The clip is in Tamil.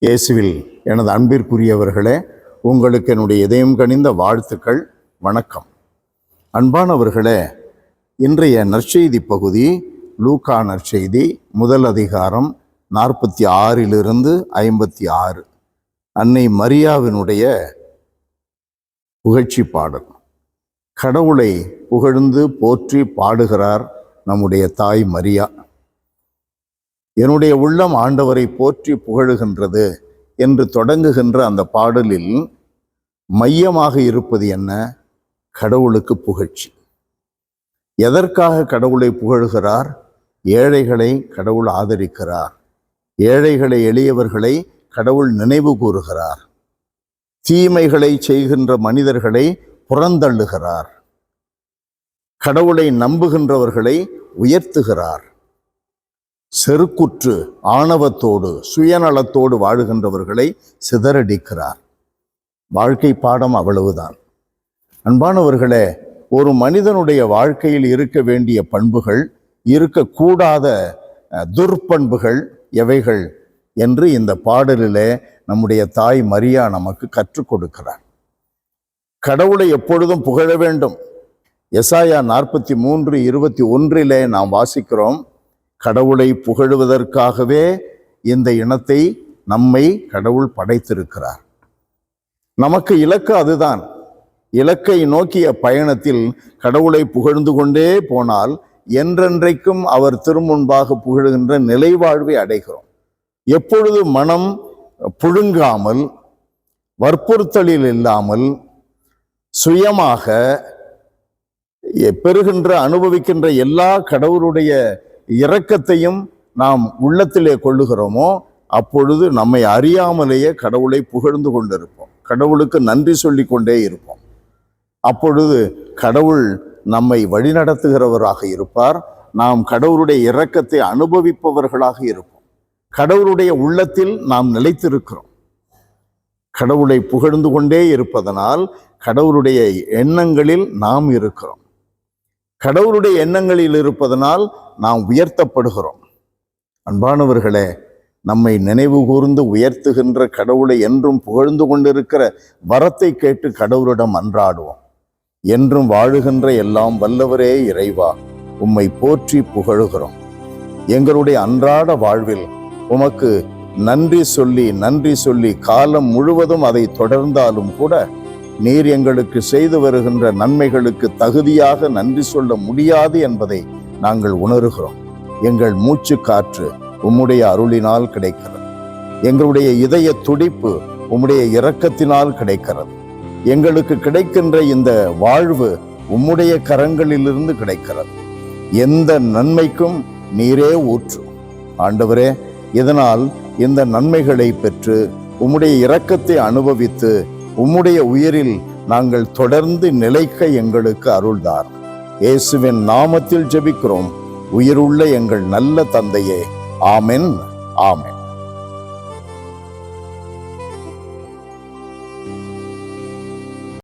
இயேசுவில் எனது அன்பிற்குரியவர்களே, உங்களுக்கு என்னுடைய இதயம் கனிந்த வாழ்த்துக்கள், வணக்கம். அன்பானவர்களே, இன்றைய நற்செய்தி பகுதி லூக்கா நற்செய்தி முதல் அதிகாரம் 46 56. அன்னை மரியாவினுடைய புகழ்ச்சி பாடல். கடவுளை புகழ்ந்து போற்றி பாடுகிறார் நம்முடைய தாய் மரியா. என்னுடைய உள்ளம் ஆண்டவரை போற்றி புகழுகின்றது என்று தொடங்குகின்ற அந்த பாடலில் மையமாக இருப்பது என்ன? கடவுளுக்கு புகழ்ச்சி. எதற்காக கடவுளை புகழுகிறார்? ஏழைகளை கடவுள் ஆதரிக்கிறார், ஏழைகளை எளியவர்களை கடவுள் நினைவு கூறுகிறார், தீமைகளை செய்கின்ற மனிதர்களை புறந்தள்ளுகிறார், கடவுளை நம்புகின்றவர்களை உயர்த்துகிறார், செருக்குற்று ஆணவத்தோடு சுயநலத்தோடு வாழுகின்றவர்களை சிதறடிக்கிறார். வாழ்க்கை பாடம் அவ்வளவுதான். அன்பானவர்களே, ஒரு மனிதனுடைய வாழ்க்கையில் இருக்க வேண்டிய பண்புகள், இருக்கக்கூடாத துர்பண்புகள் எவைகள் என்று இந்த பாடலிலே நம்முடைய தாய் மரியா நமக்கு கற்றுக் கொடுக்கிறார். கடவுளை எப்பொழுதும் புகழ வேண்டும். எசாயா 43:21 நாம் வாசிக்கிறோம், கடவுளை புகழுவதற்காகவே இந்த இனத்தை நம்மை கடவுள் படைத்திருக்கிறார். நமக்கு இலக்கு அதுதான். இலக்கை நோக்கிய பயணத்தில் கடவுளை புகழ்ந்து கொண்டே போனால் என்றென்றைக்கும் அவர் திருமுன்பாக புகழுகின்ற நிலைவாழ்வை அடைகிறோம். எப்பொழுது மனம் புழுங்காமல், வற்புறுத்தலில் இல்லாமல், சுயமாக பெறுகின்ற அனுபவிக்கின்ற எல்லா கடவுளுடைய இரக்கத்தையும் நாம் உள்ளத்திலே கொள்ளுகிறோமோ, அப்பொழுது நம்மை அறியாமலேயே கடவுளை புகழ்ந்து கொண்டிருப்போம், கடவுளுக்கு நன்றி சொல்லி கொண்டே இருப்போம். அப்பொழுது கடவுள் நம்மை வழிநடத்துகிறவராக இருப்பார். நாம் கடவுளுடைய இரக்கத்தை அனுபவிப்பவர்களாக இருப்போம். கடவுளுடைய உள்ளத்தில் நாம் நிலைத்திருக்கிறோம். கடவுளை புகழ்ந்து கொண்டே இருப்பதனால் கடவுளுடைய எண்ணங்களில் நாம் இருக்கிறோம். கடவுளுடைய எண்ணங்களில் இருப்பதனால் நாம் உயர்த்தப்படுகிறோம். அன்பானவர்களே, நம்மை நினைவு கூர்ந்து உயர்த்துகின்ற கடவுளை என்றும் புகழ்ந்து கொண்டிருக்கிற வரத்தை கேட்டு கடவுளிடம் அன்றாடுவோம். என்றும் வாழுகின்ற எல்லாம் வல்லவரே இறைவா, உம்மை போற்றி புகழுகிறோம். எங்களுடைய அன்றாட வாழ்வில் உமக்கு நன்றி சொல்லி காலம் முழுவதும் அதை தொடர்ந்தாலும் கூட நீர் எங்களுக்கு செய்து வருகின்ற நன்மைகளுக்கு தகுதியாக நன்றி சொல்ல முடியாது என்பதை நாங்கள் உணர்கிறோம். எங்கள் மூச்சு காற்று உம்முடைய அருளினால் கிடைக்கிறது. எங்களுடைய இதய துடிப்பு உம்முடைய இரக்கத்தினால் கிடைக்கிறது. எங்களுக்கு கிடைக்கின்ற இந்த வாழ்வு உம்முடைய கரங்களிலிருந்து கிடைக்கிறது. எந்த நன்மைக்கும் நீரே ஊற்று. ஆண்டவரே, இதனால் இந்த நன்மைகளை பெற்று உம்முடைய இரக்கத்தை அனுபவித்து உம்முடைய உயிரில் நாங்கள் தொடர்ந்து நிலைக்க எங்களுக்கு அருள்தார். இயேசுவின் நாமத்தில் ஜெபிக்கிறோம், உயிருள்ள எங்கள் நல்ல தந்தையே. ஆமென், ஆமென்.